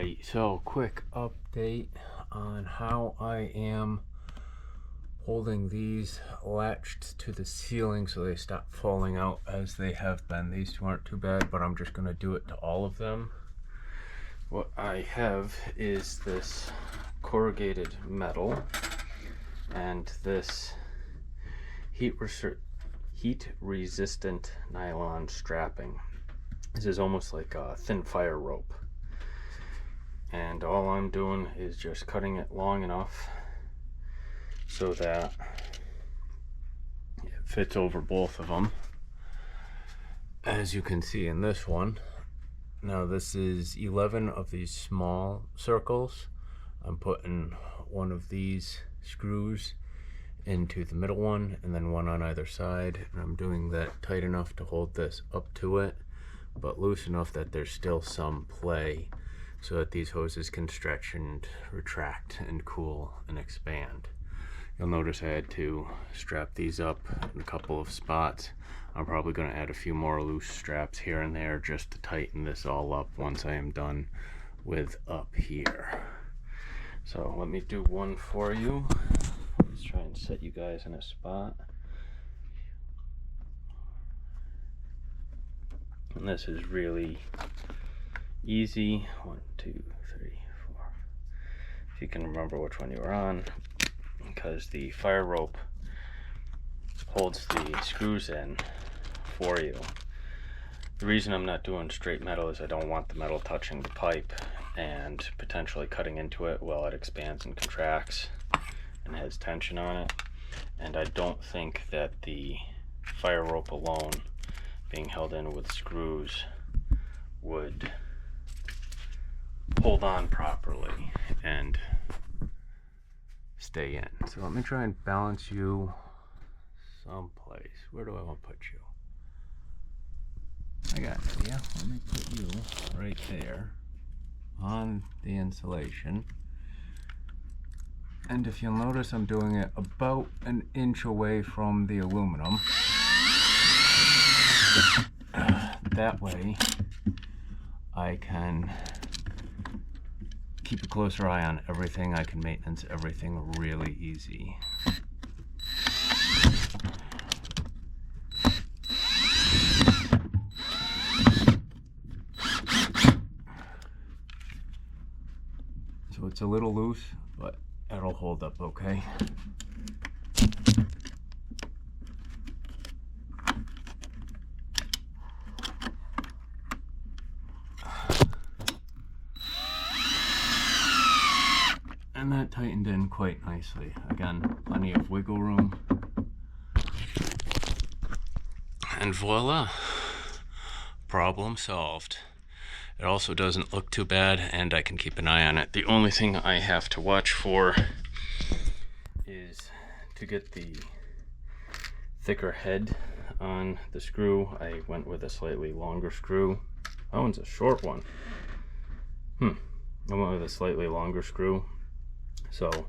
Alright, so quick update on how I am holding these latched to the ceiling so they stop falling out as they have been. These two aren't too bad, but I'm just going to do it to all of them. What I have is this corrugated metal and this heat resistant nylon strapping. This is almost like a thin fire rope. And all I'm doing is just cutting it long enough so that it fits over both of them, as you can see in this one. Now this is 11 of these small circles. I'm putting one of these screws into the middle one and then one on either side, and I'm doing that tight enough to hold this up to it, but loose enough that there's still some play so that these hoses can stretch and retract and cool and expand. You'll notice I had to strap these up in a couple of spots. I'm probably going to add a few more loose straps here and there just to tighten this all up once I am done with up here. So let me do one for you. Let's try and set you guys in a spot. And this is really easy. 1, 2, 3, 4. If you can remember which one you were on, because the fire rope holds the screws in for you. The reason I'm not doing straight metal is I don't want the metal touching the pipe and potentially cutting into it while it expands and contracts and has tension on it. And I don't think that the fire rope alone being held in with screws would hold on properly and stay in. So let me try and balance you someplace. Where do I want to put you? I got it. Yeah, let me put you right there on the insulation. And if you'll notice, I'm doing it about an inch away from the aluminum. That way I can keep a closer eye on everything. I can maintenance everything really easy. So it's a little loose, but it'll hold up okay. And that tightened in quite nicely. Again, plenty of wiggle room. And voila, problem solved. It also doesn't look too bad, and I can keep an eye on it. The only thing I have to watch for is to get the thicker head on the screw. I went with a slightly longer screw. That one's a short one. I went with a slightly longer screw. So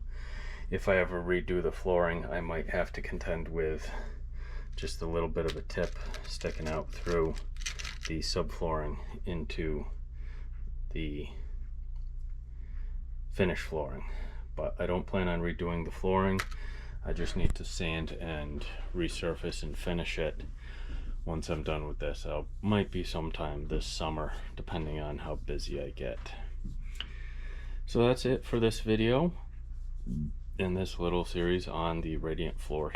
if I ever redo the flooring, I might have to contend with just a little bit of a tip sticking out through the subflooring into the finished flooring. But I don't plan on redoing the flooring. I just need to sand and resurface and finish it once I'm done with this. Might be sometime this summer, depending on how busy I get. So that's it for this video in this little series on the radiant floor.